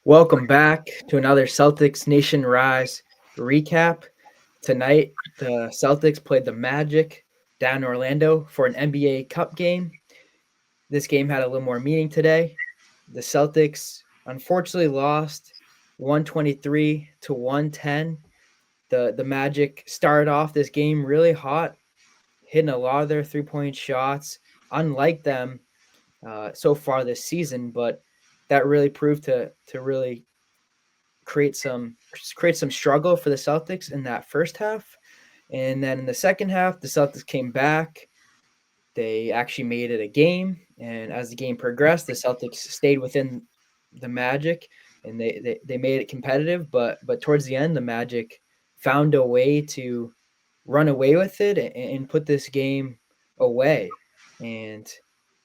Welcome back to another Celtics Nation Rise recap. Tonight, the Celtics played the Magic down in Orlando for an NBA Cup game. This game had a little more meaning today. The Celtics unfortunately lost 123 to 110. The Magic started off this game really hot, hitting a lot of their three-point shots, unlike them so far this season, but that really proved to really create some struggle for the Celtics in that first half. And then in the second half, the Celtics came back. They actually made it a game. And as the game progressed, the Celtics stayed within the Magic and they made it competitive. But towards the end, the Magic found a way to run away with it and put this game away. And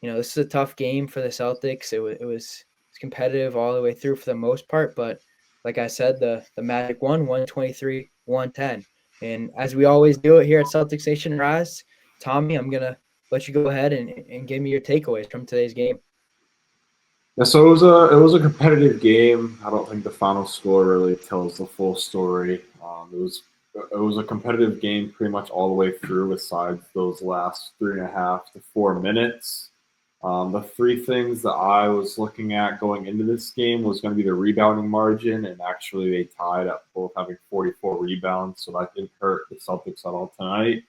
this is a tough game for the Celtics. It was competitive all the way through for the most part, but like I said, the Magic won 123-110. And as we always do it here at Celtics Nation Rise, Tommy, I'm gonna let you go ahead and give me your takeaways from today's game. Yeah, so it was a competitive game. I don't think the final score really tells the full story. It was a competitive game pretty much all the way through, besides those last 3.5 to 4 minutes. The three things that I was looking at going into this game was going to be the rebounding margin, and actually they tied up both having 44 rebounds, so that didn't hurt the Celtics at all tonight.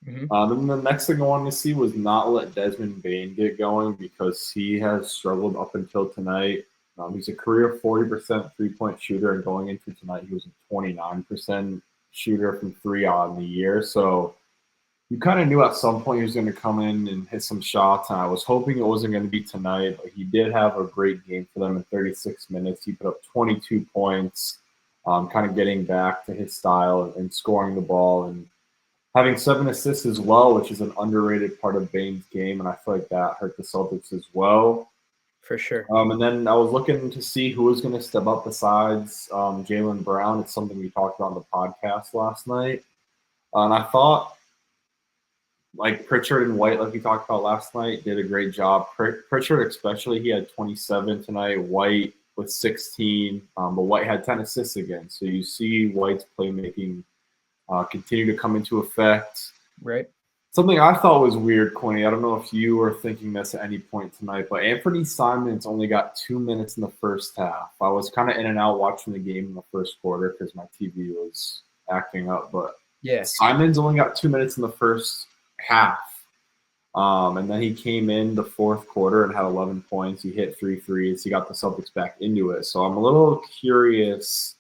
Then the next thing I wanted to see was not let Desmond Bane get going, because he has struggled up until tonight. He's a career 40% three-point shooter, and going into tonight, he was a 29% shooter from three on the year. So you kind of knew at some point he was going to come in and hit some shots, and I was hoping it wasn't going to be tonight, but he did have a great game for them in 36 minutes. He put up 22 points, kind of getting back to his style and scoring the ball, and having 7 assists as well, which is an underrated part of Bane's game, and I feel like that hurt the Celtics as well. For sure. And then I was looking to see who was going to step up besides Jaylen Brown. It's something we talked about on the podcast last night. And I thought, like, Pritchard and White, like we talked about last night, did a great job. Pritchard especially, he had 27 tonight. White with 16, but White had 10 assists again. So you see White's playmaking continue to come into effect. Right. Something I thought was weird, Quinn. I don't know if you were thinking this at any point tonight, but Anthony Simons only got 2 minutes in the first half. I was kind of in and out watching the game in the first quarter because my TV was acting up, but yeah, Simons only got 2 minutes in the first half. And then he came in the fourth quarter and had 11 points. He hit 3 threes. He got the Celtics back into it. So I'm a little curious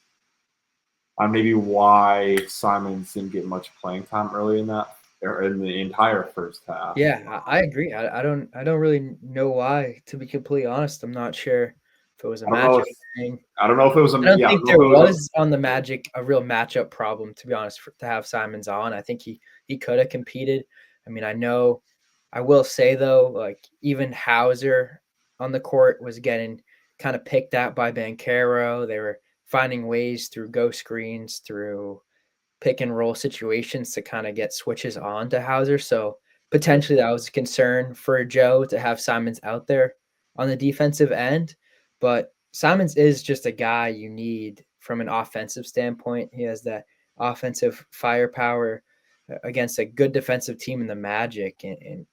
on maybe why Simons didn't get much playing time early in that, or in the entire first half. Yeah, I agree. I don't really know why. To be completely honest, I'm not sure if it was a matchup thing. I don't know if it was a. I don't think there was on the Magic a real matchup problem. To be honest, to have Simons on, I think he could have competed. I mean, I will say though, like even Hauser on the court was getting kind of picked at by Banchero. They were finding ways through go screens, through pick and roll situations to kind of get switches on to Hauser. So potentially that was a concern for Joe to have Simons out there on the defensive end. But Simons is just a guy you need from an offensive standpoint. He has that offensive firepower against a good defensive team in the Magic. And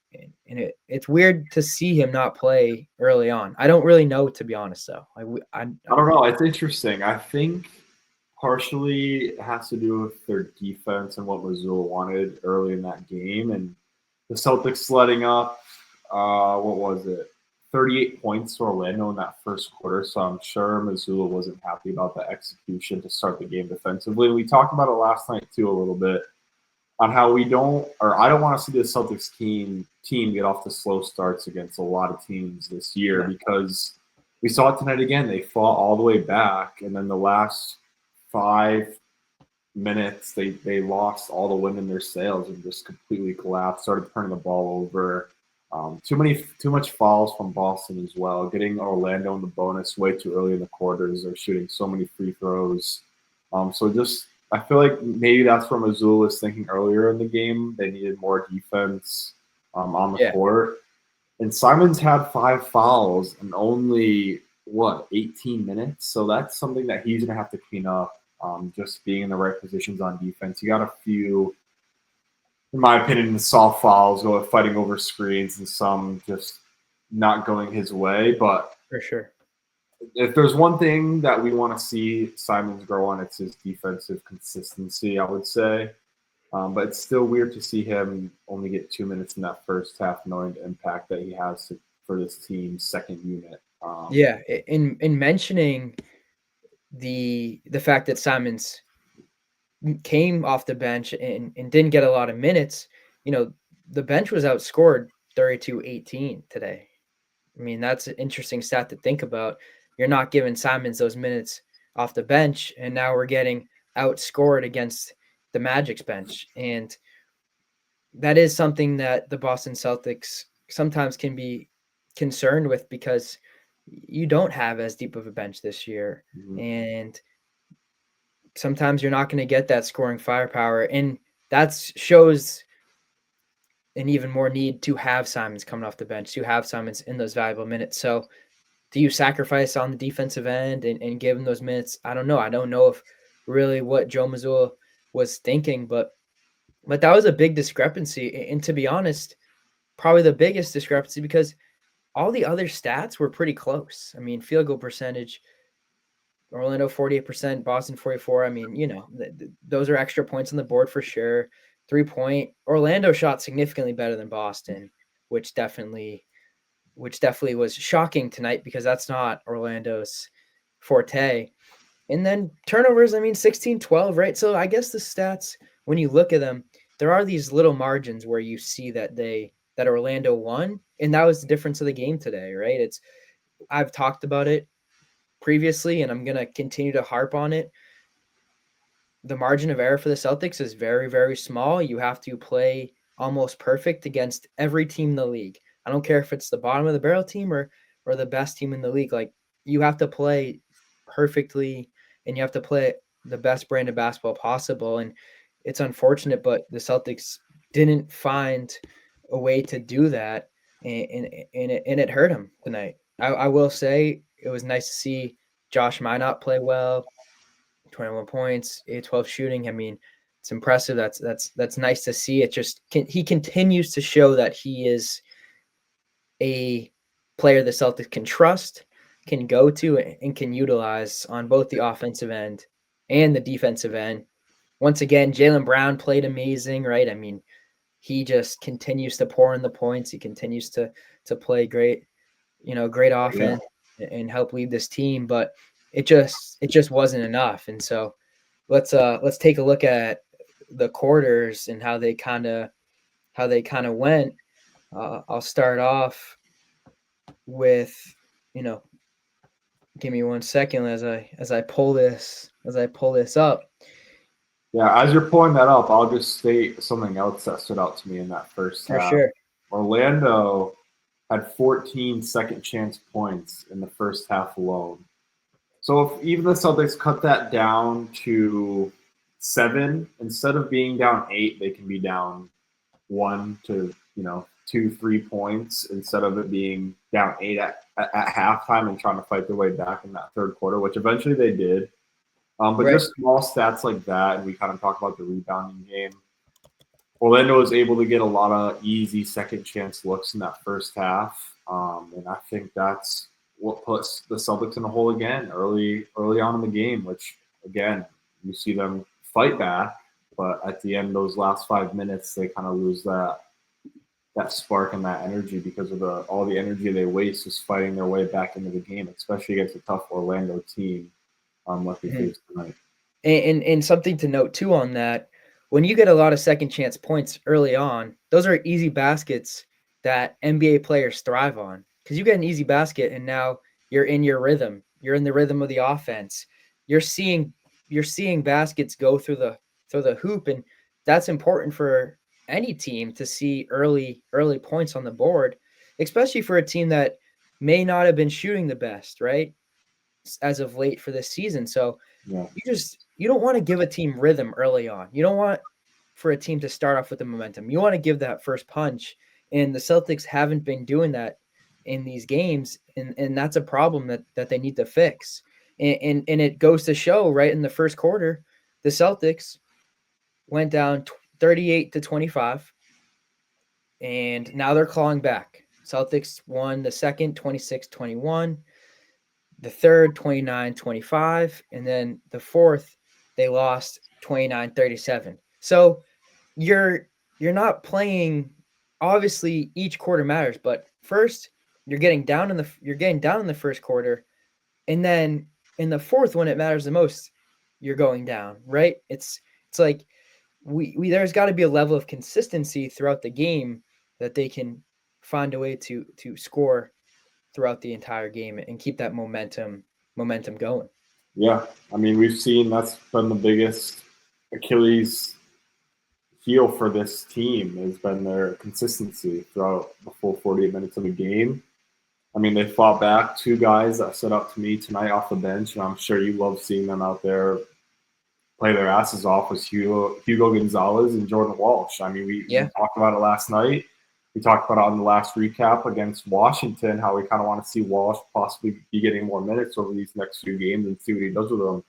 it's weird to see him not play early on. I don't really know, to be honest, though. I don't know. It's interesting. I think partially it has to do with their defense and what Missoula wanted early in that game. And the Celtics letting up, 38 points to Orlando in that first quarter. So I'm sure Missoula wasn't happy about the execution to start the game defensively. We talked about it last night, too, a little bit, on how I don't want to see the Celtics team get off to slow starts against a lot of teams this year, because we saw it tonight again. They fought all the way back, and then the last 5 minutes, they lost all the wind in their sails and just completely collapsed, started turning the ball over. Too much fouls from Boston as well, getting Orlando in the bonus way too early in the quarters. They're shooting so many free throws. I feel like maybe that's where Missoula was thinking earlier in the game. They needed more defense on the court. And Simons had 5 fouls and only 18 minutes. So that's something that he's gonna have to clean up. Just being in the right positions on defense. He got a few, in my opinion, the soft fouls, fighting over screens, and some just not going his way. But For sure. if there's one thing that we want to see Simons grow on, it's his defensive consistency, I would say. But it's still weird to see him only get 2 minutes in that first half, knowing the impact that he has for this team's second unit. Yeah, in mentioning the fact that Simons came off the bench and didn't get a lot of minutes, the bench was outscored 32-18 today. I mean, that's an interesting stat to think about. You're not giving Simons those minutes off the bench, and now we're getting outscored against the Magic's bench. And that is something that the Boston Celtics sometimes can be concerned with because you don't have as deep of a bench this year. Mm-hmm. And sometimes you're not going to get that scoring firepower. And that shows an even more need to have Simons coming off the bench, to have Simons in those valuable minutes. So do you sacrifice on the defensive end and give him those minutes? I don't know. I don't know if really what Joe Mazzulla was thinking, but that was a big discrepancy. And to be honest, probably the biggest discrepancy because all the other stats were pretty close. I mean, field goal percentage, Orlando 48%, Boston 44. I mean, those are extra points on the board for sure. 3-point. Orlando shot significantly better than Boston, which definitely was shocking tonight because that's not Orlando's forte. And then turnovers, 16-12, right? So I guess the stats, when you look at them, there are these little margins where you see that Orlando won, and that was the difference of the game today, right? I've talked about it previously, and I'm going to continue to harp on it. The margin of error for the Celtics is very, very small. You have to play almost perfect against every team in the league. I don't care if it's the bottom of the barrel team or the best team in the league. Like, you have to play perfectly and you have to play the best brand of basketball possible. And it's unfortunate, but the Celtics didn't find a way to do that, and it hurt them tonight. I will say it was nice to see Josh Minot play well. 21 points, 8-12 shooting. I mean, it's impressive. That's nice to see. It just he continues to show that he is a player the Celtics can trust, can go to, and can utilize on both the offensive end and the defensive end. Once again, Jaylen Brown played amazing, right? I mean, he just continues to pour in the points. He continues to play great, great offense and help lead this team. But it just wasn't enough. And so let's take a look at the quarters and how they kind of went. I'll start off with, give me 1 second as I pull this up. Yeah, as you're pulling that up, I'll just state something else that stood out to me in that first For half. sure. Orlando had 14 second chance points in the first half alone. So if even the Celtics cut that down to 7, instead of being down 8, they can be down 1 to 2-3 points instead of it being down 8 at halftime and trying to fight their way back in that third quarter, which eventually they did. But Right. just small stats like that, and we kind of talked about the rebounding game. Orlando was able to get a lot of easy second chance looks in that first half, and I think that's what puts the Celtics in a hole again early on in the game. Which again, you see them fight back, but at the end, those last 5 minutes, they kind of lose that spark and that energy because of all the energy they waste just fighting their way back into the game, especially against a tough Orlando team. Like they faced tonight. And something to note too on that, when you get a lot of second chance points early on, those are easy baskets that NBA players thrive on because you get an easy basket and now you're in your rhythm. You're in the rhythm of the offense. You're seeing baskets go through the hoop, and that's important for any team to see early points on the board, especially for a team that may not have been shooting the best, right? As of late for this season. So Yeah. you don't want to give a team rhythm early on. You don't want for a team to start off with the momentum. You want to give that first punch, and the Celtics haven't been doing that in these games, and that's a problem that they need to fix. And it goes to show right in the first quarter, the Celtics went down 38-25, and now they're clawing back. Celtics won the second 26-21, the third 29-25, and then the fourth they lost 29-37. So you're not playing, obviously each quarter matters, but first you're getting down in the first quarter, and then in the fourth when it matters the most, you're going down, right? It's like we there's got to be a level of consistency throughout the game that they can find a way to score throughout the entire game and keep that momentum going. Yeah, I mean, we've seen that's been the biggest Achilles heel for this team has been their consistency throughout the full 48 minutes of the game. I mean, they fought back. Two guys that stood up to me tonight off the bench, and I'm sure you love seeing them out there play their asses off, was Hugo Gonzalez and Jordan Walsh. I mean, we Yeah. talked about it last night. We talked about it on the last recap against Washington, how we kind of want to see Walsh possibly be getting more minutes over these next few games and see what he does with them.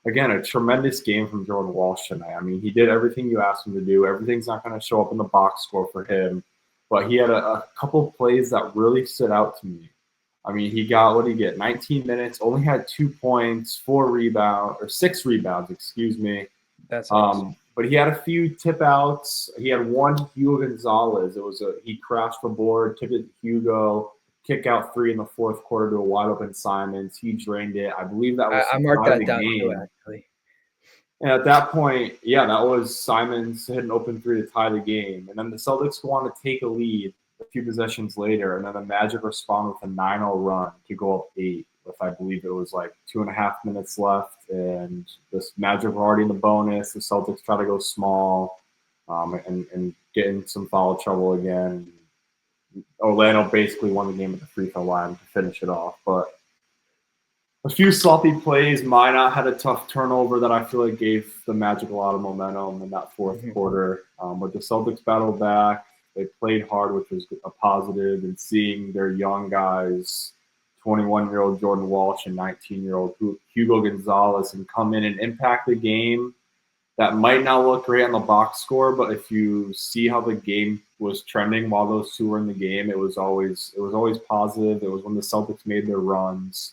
Again, a tremendous game from Jordan Walsh tonight. I mean, he did everything you asked him to do. Everything's not going to show up in the box score for him, but he had a couple of plays that really stood out to me. I mean, he got, what did he get? 19 minutes, only had 2 points, 6 rebounds, excuse me. That's awesome. But he had a few tip outs. He had one Hugo Gonzalez. He crashed the board, tipped it to Hugo, kick out 3 in the fourth quarter to a wide open Simons. He drained it. I believe that was I marked out of that the down too, game. actually. And at that point, yeah, that was Simons hit an open 3 to tie the game. And then the Celtics want to take a lead a few possessions later, and then the Magic respond with a 9-0 run to go up 8 with, I believe it was like 2.5 minutes left. And the Magic were already in the bonus. The Celtics try to go small and get in some foul trouble again. Orlando basically won the game at the free throw line to finish it off. But a few sloppy plays. Minot had a tough turnover that I feel like gave the Magic a lot of momentum in that fourth quarter. But the Celtics battled back. They played hard, which was a positive, and seeing their young guys, 21-year-old Jordan Walsh and 19-year-old Hugo Gonzalez, and come in and impact the game. That might not look great on the box score, but if you see how the game was trending while those two were in the game, it was always positive. It was when the Celtics made their runs.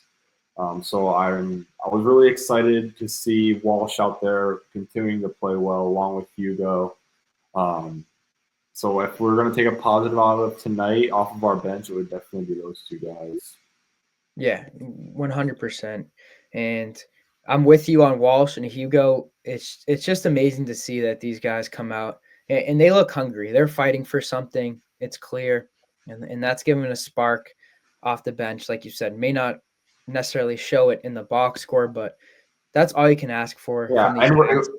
So I was really excited to see Walsh out there continuing to play well along with Hugo. So if we're going to take a positive out of tonight off of our bench, it would definitely be those two guys. Yeah, 100%. And I'm with you on Walsh and Hugo. It's just amazing to see that these guys come out and they look hungry. They're fighting for something. It's clear, and that's giving a spark off the bench, like you said. May not necessarily show it in the box score, but that's all you can ask for Yeah, from these and guys.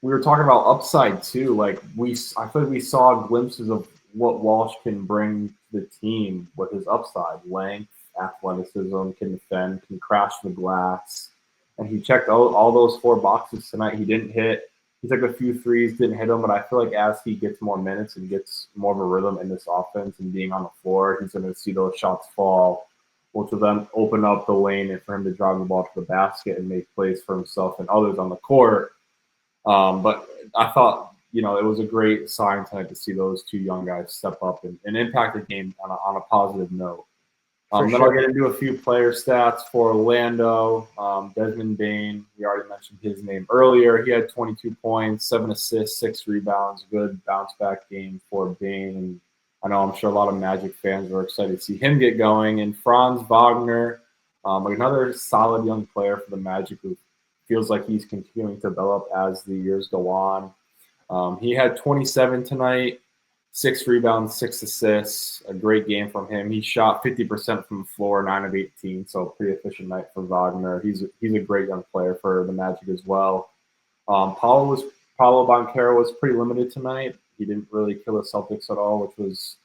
we were talking about upside too. Like I feel like we saw glimpses of what Walsh can bring to the team with his upside, length, athleticism, can defend, can crash the glass, and he checked all those 4 boxes tonight. He didn't hit. He took a few threes, didn't hit them, but I feel like as he gets more minutes and gets more of a rhythm in this offense and being on the floor, he's going to see those shots fall, which will then open up the lane and for him to drive the ball to the basket and make plays for himself and others on the court. But I thought, it was a great sign tonight to see those two young guys step up and impact the game on a positive note. Then Sure. I'll get into a few player stats for Orlando. Desmond Bane, we already mentioned his name earlier. He had 22 points, 7 assists, 6 rebounds. Good bounce back game for Bane. And I know I'm sure a lot of Magic fans were excited to see him get going. And Franz Wagner, another solid young player for the Magic who feels like he's continuing to develop as the years go on. He had 27 tonight. 6 rebounds, 6 assists, a great game from him. He shot 50% from the floor, 9 of 18, so pretty efficient night for Wagner. He's a great young player for the Magic as well. Paulo Banchero was pretty limited tonight. He didn't really kill the Celtics at all, which was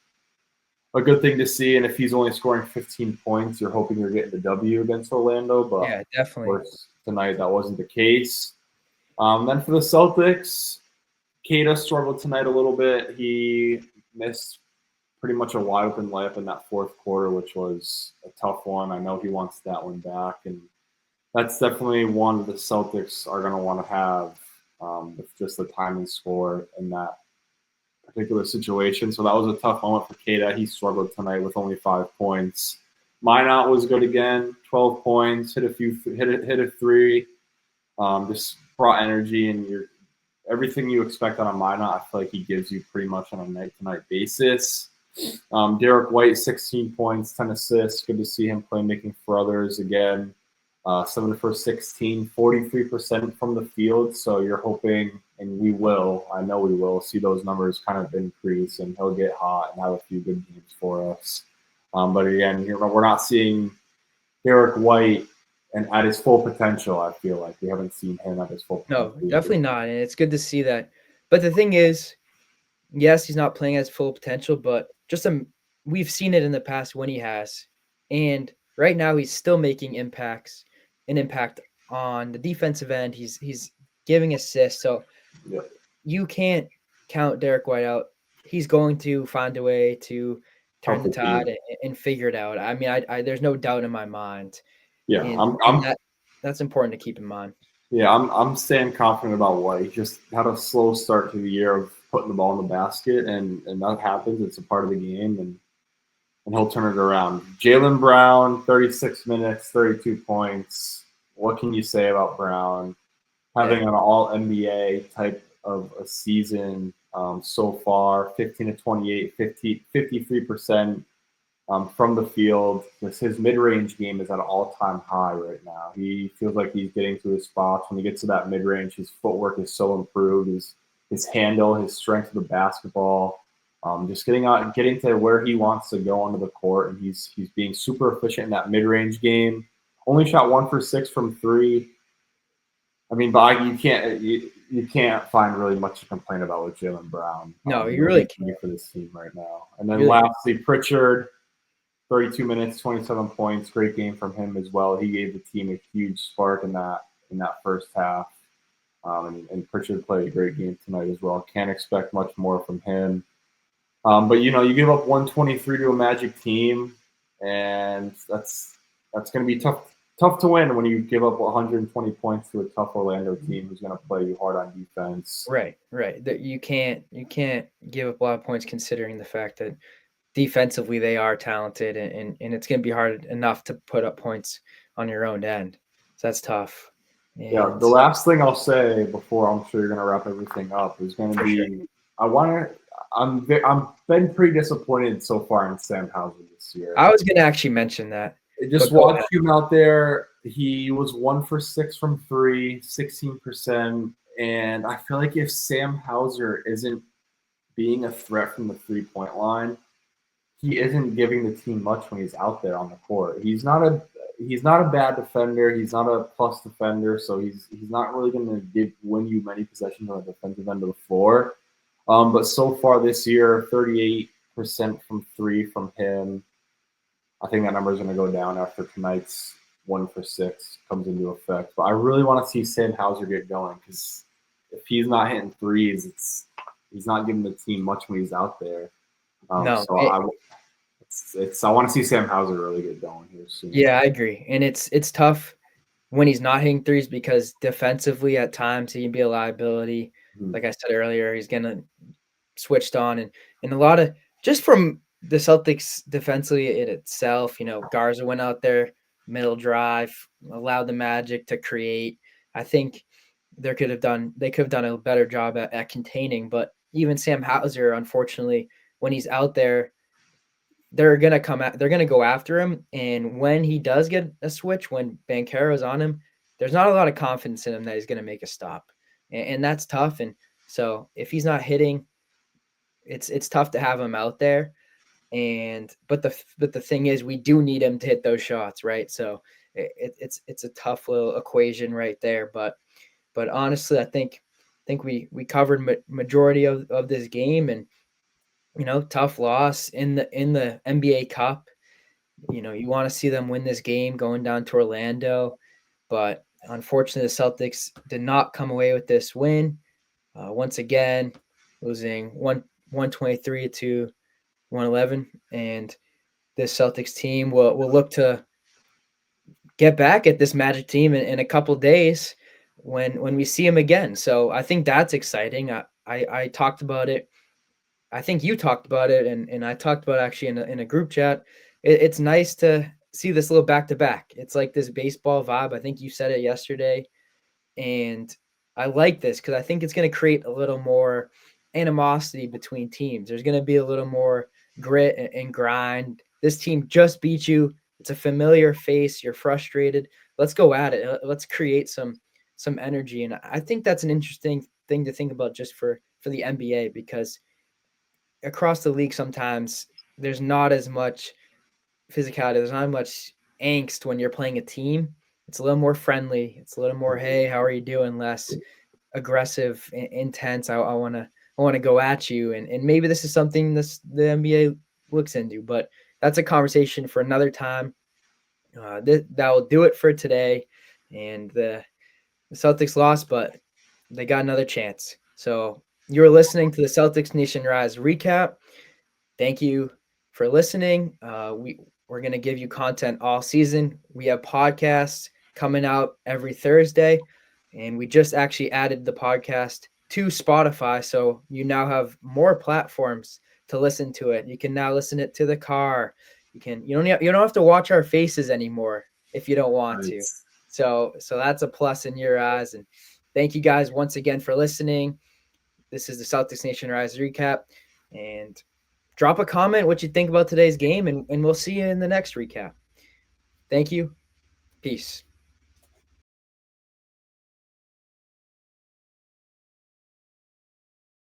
a good thing to see. And if he's only scoring 15 points, you're hoping you're getting the W against Orlando. But Yeah, definitely. of course, tonight that wasn't the case. Then for the Celtics, Caires struggled tonight a little bit. He missed pretty much a wide open layup in that fourth quarter, which was a tough one. I know he wants that one back, and that's definitely one the Celtics are going to want to have with just the time and score in that particular situation. So that was a tough moment for Caires. He struggled tonight with only 5 points. Minot was good again, 12 points, hit a three, just brought energy, and everything you expect on a Minot, I feel like he gives you pretty much on a night-to-night basis. Derek White, 16 points, 10 assists. Good to see him playmaking for others again. 7 for 16, 43% from the field. So you're hoping, and we will, I know we will, see those numbers kind of increase, and he'll get hot and have a few good games for us. But again, we're not seeing Derek White and at his full potential. I feel like we haven't seen him at his full potential. No, definitely not. And it's good to see that. But the thing is, yes, he's not playing at his full potential, but we've seen it in the past when he has. And right now he's still making an impact on the defensive end. He's giving assists. So you can't count Derek White out. He's going to find a way to turn the tide and figure it out. I mean, I there's no doubt in my mind. Yeah, and that's important to keep in mind. Yeah, I'm staying confident about White. He just had a slow start to the year of putting the ball in the basket, and that happens. It's a part of the game, and he'll turn it around. Jaylen Brown, 36 minutes, 32 points. What can you say about Brown? Having an all NBA type of a season so far, 15 to 28, 53% from the field. His mid-range game is at an all-time high right now. He feels like he's getting to his spots. When he gets to that mid-range, his footwork is so improved. His handle, his strength of the basketball, just getting to where he wants to go onto the court, and he's being super efficient in that mid-range game. Only shot 1 for 6 from three. I mean, but you can't find really much to complain about with Jaylen Brown. No, you really can't for this team right now. And then lastly, Pritchard, 32 minutes, 27 points. Great game from him as well. He gave the team a huge spark in that first half. And Pritchard played a great game tonight as well. Can't expect much more from him. But you give up 123 to a Magic team, and that's going to be tough to win when you give up 120 points to a tough Orlando team who's going to play you hard on defense. Right. That you can't give up a lot of points considering the fact that defensively they are talented, and it's going to be hard enough to put up points on your own end. So that's tough. And the last thing I'll say before I'm sure you're going to wrap everything up is going to be I'm been pretty disappointed so far in Sam Hauser this year. I was going to actually mention that. Just watch him out there. He was 1 for 6 from three, 16%. And I feel like if Sam Hauser isn't being a threat from the 3-point line, he isn't giving the team much when he's out there on the court. He's not a bad defender. He's not a plus defender, so he's not really going to win you many possessions on the defensive end of the floor. But so far this year, 38% from three from him. I think that number is going to go down after tonight's 1 for 6 comes into effect. But I really want to see Sam Hauser get going, because if he's not hitting threes, he's not giving the team much when he's out there. I want to see Sam Hauser really get going here soon. Yeah, I agree. And it's tough when he's not hitting threes, because defensively at times he can be a liability. Like I said earlier, he's getting switched on, and a lot of just from the Celtics defensively in itself, Garza went out there, middle drive, allowed the Magic to create. I think they could have done a better job at containing, but even Sam Hauser, unfortunately, when he's out there, they're going to go after him. And when he does get a switch, when Banchero's on him, there's not a lot of confidence in him that he's going to make a stop. And that's tough. And so if he's not hitting, it's tough to have him out there. But the thing is, we do need him to hit those shots, right? So it's a tough little equation right there. But honestly, I think we covered majority of this game, and tough loss in the NBA Cup. You want to see them win this game going down to Orlando, but unfortunately, the Celtics did not come away with this win. Once again, losing 123 to 111, and this Celtics team will look to get back at this Magic team in a couple days when we see them again. So I think that's exciting. I talked about it. I think you talked about it, and I talked about it actually in a group chat. It's nice to see this little back to back. It's like this baseball vibe. I think you said it yesterday, and I like this because I think it's going to create a little more animosity between teams. There's going to be a little more grit and grind. This team just beat you. It's a familiar face. You're frustrated. Let's go at it. Let's create some energy, and I think that's an interesting thing to think about just for the NBA, because across the league sometimes there's not as much physicality. There's not much angst when you're playing a team. It's a little more friendly. It's a little more, hey, how are you doing? Less aggressive, intense. I want to go at you, and maybe this is something the NBA looks into, but that's a conversation for another time. That will do it for today, and the Celtics lost, but they got another chance. So you're listening to the Celtics Nation Rise recap. Thank you for listening. We're going to give you content all season. We have podcasts coming out every Thursday, and we just actually added the podcast to Spotify, so you now have more platforms to listen to it. You can now listen it to the car. You don't have to watch our faces anymore if you don't want to. Nice. So that's a plus in your eyes. And thank you guys once again for listening. This is the Celtics Nation Rise recap, and drop a comment what you think about today's game, and we'll see you in the next recap. Thank you. Peace.